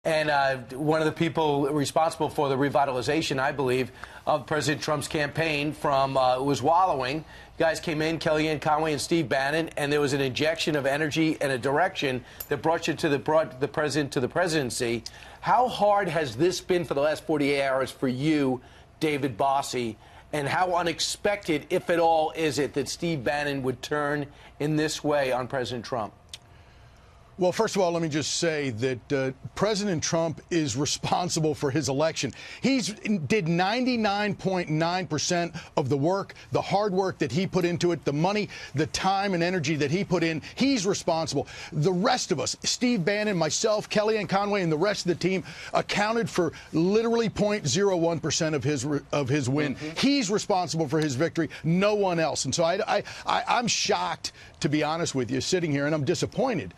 and one of the people responsible for the revitalization, I believe, of President Trump's campaign from was wallowing. You guys came in, Kellyanne Conway and Steve Bannon, and there was an injection of energy and a direction that brought the president to the presidency. How hard has this been for the last 48 hours for you, David Bossie, and how unexpected, if at all, is it that Steve Bannon would turn in this way on President Trump? Well, first of all, let me just say that President Trump is responsible for his election. He did 99.9% of the work, the hard work that he put into it, the money, the time and energy that he put in. He's responsible. The rest of us, Steve Bannon, myself, Kellyanne Conway, and the rest of the team accounted for literally 0.01% of his win. He's responsible for his victory, no one else. And so I'm shocked, to be honest with you, sitting here, and I'm disappointed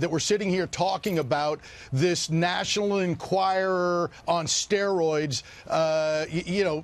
that we're sitting here talking about this National Enquirer on steroids,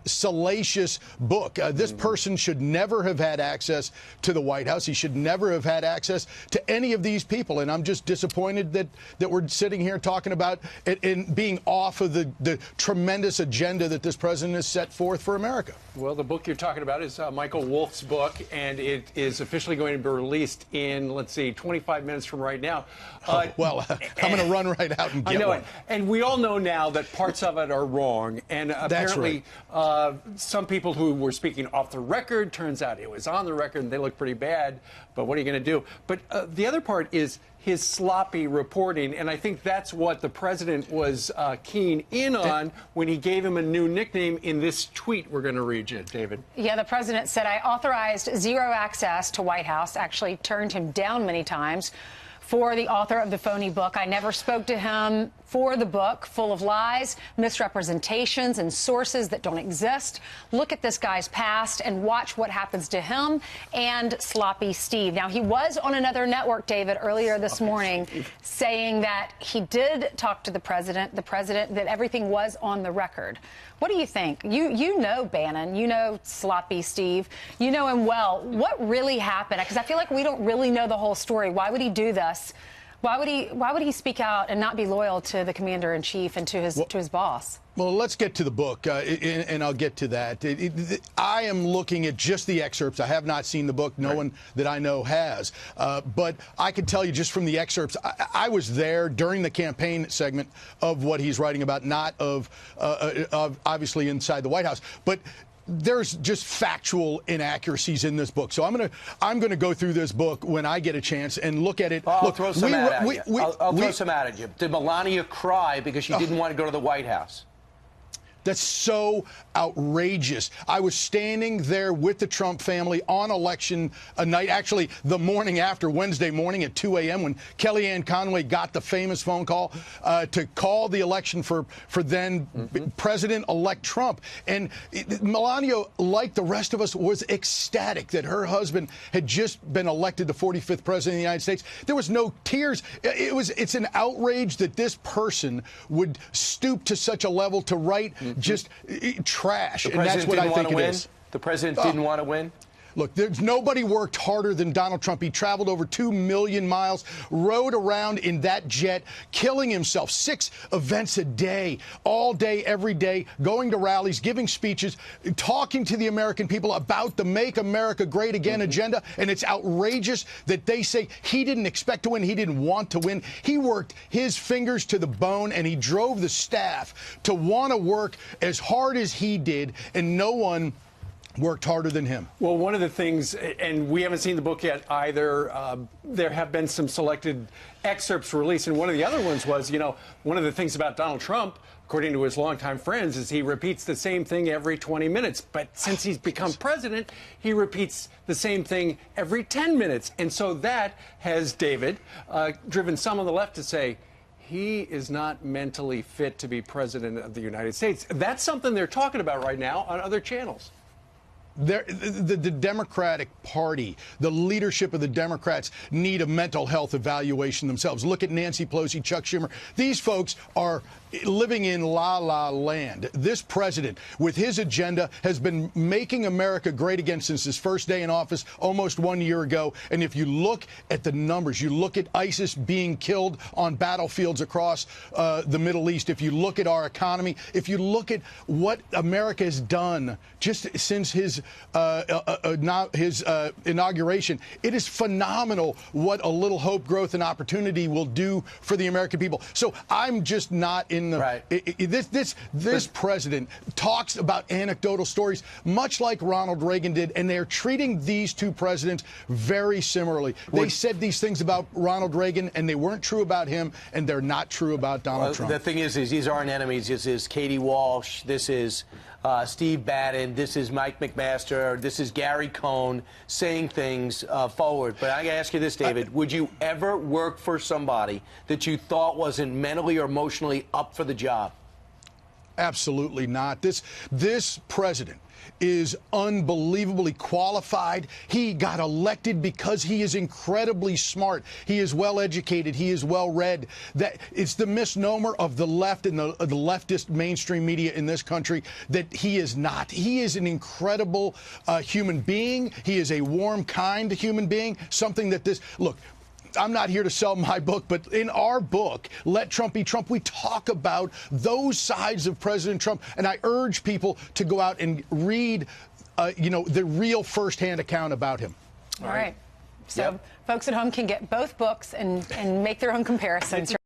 salacious book. This person should never have had access to the White House. He should never have had access to any of these people. And I'm just disappointed that we're sitting here talking about it and being off of the tremendous agenda that this president has set forth for America. Well, the book you're talking about is Michael Wolff's book, and it is officially going to be released in, let's see, 25 minutes from right now. I'm going to run right out and get one. And we all know now that parts of it are wrong. And apparently, some people who were speaking off the record, turns out it was on the record, and they look pretty bad. But what are you going to do? But the other part is his sloppy reporting, and I think that's what the president was keen in on when he gave him a new nickname in this tweet we're going to read you, David. Yeah, the president said, I authorized zero access to White House, actually turned him down many times for the author of the phony book. I never spoke to him for the book, full of lies, misrepresentations, and sources that don't exist. Look at this guy's past and watch what happens to him and Sloppy Steve. Now, he was on another network, David, earlier this morning, saying that he did talk to the president, that everything was on the record. What do you think? You know Bannon, you know Sloppy Steve, you know him well. What really happened? Because I feel like we don't really know the whole story. Why would he do this? Why would he speak out and not be loyal to the commander-in-chief and to his boss? Well, let's get to the book, and I'll get to that. I am looking at just the excerpts. I have not seen the book. No one that I know has. But I can tell you just from the excerpts, I was there during the campaign segment of what he's writing about, not of obviously inside the White House. But there's just factual inaccuracies in this book. So I'm gonna go through this book when I get a chance and look at it. I'll throw some at you. I'll throw some at you. Did Melania cry because she didn't want to go to the White House? That's so outrageous. I was standing there with the Trump family on election night, actually the morning after, Wednesday morning at 2 a.m. when Kellyanne Conway got the famous phone call to call the election for then President-elect Trump. And Melania, like the rest of us, was ecstatic that her husband had just been elected the 45th president of the United States. There was no tears. It's an outrage that this person would stoop to such a level to write just trash, and that's what I think it is. The president didn't want to win? Look, nobody worked harder than Donald Trump. He traveled over 2 million miles, rode around in that jet, killing himself, 6 events a day, all day, every day, going to rallies, giving speeches, talking to the American people about the Make America Great Again agenda. And it's outrageous that they say he didn't expect to win, he didn't want to win. He worked his fingers to the bone, and he drove the staff to want to work as hard as he did, and no one worked harder than him. Well, one of the things, and we haven't seen the book yet either, there have been some selected excerpts released, and one of the other ones was, one of the things about Donald Trump, according to his longtime friends, is he repeats the same thing every 20 minutes. But since he's become president, he repeats the same thing every 10 minutes. And so that has, David, driven some on the left to say, he is not mentally fit to be president of the United States. That's something they're talking about right now on other channels. The Democratic Party, the leadership of the Democrats need a mental health evaluation themselves. Look at Nancy Pelosi, Chuck Schumer. These folks are living in la-la land. This president, with his agenda, has been making America great again since his first day in office almost 1 year ago. And if you look at the numbers, you look at ISIS being killed on battlefields across the Middle East, if you look at our economy, if you look at what America has done just since his inauguration, it is phenomenal what a little hope, growth, and opportunity will do for the American people. So I'm just not in the right. This president talks about anecdotal stories, much like Ronald Reagan did, and they're treating these two presidents very similarly. They said these things about Ronald Reagan, and they weren't true about him, and they're not true about Donald Trump. The thing is these aren't enemies. This is Katie Walsh. This is Steve Bannon. This is Mike McMaster. This is Gary Cohn saying things forward. But I got to ask you this, David. Would you ever work for somebody that you thought wasn't mentally or emotionally up for the job? Absolutely not. This president is unbelievably qualified. He got elected because he is incredibly smart. He is well educated. He is well read. That it's the misnomer of the left and the leftist mainstream media in this country that he is not. He is an incredible human being. He is a warm, kind human being. Something that look. I'm not here to sell my book, but in our book, Let Trump Be Trump, we talk about those sides of President Trump. And I urge people to go out and read, the real firsthand account about him. All right. So folks at home can get both books and make their own comparisons.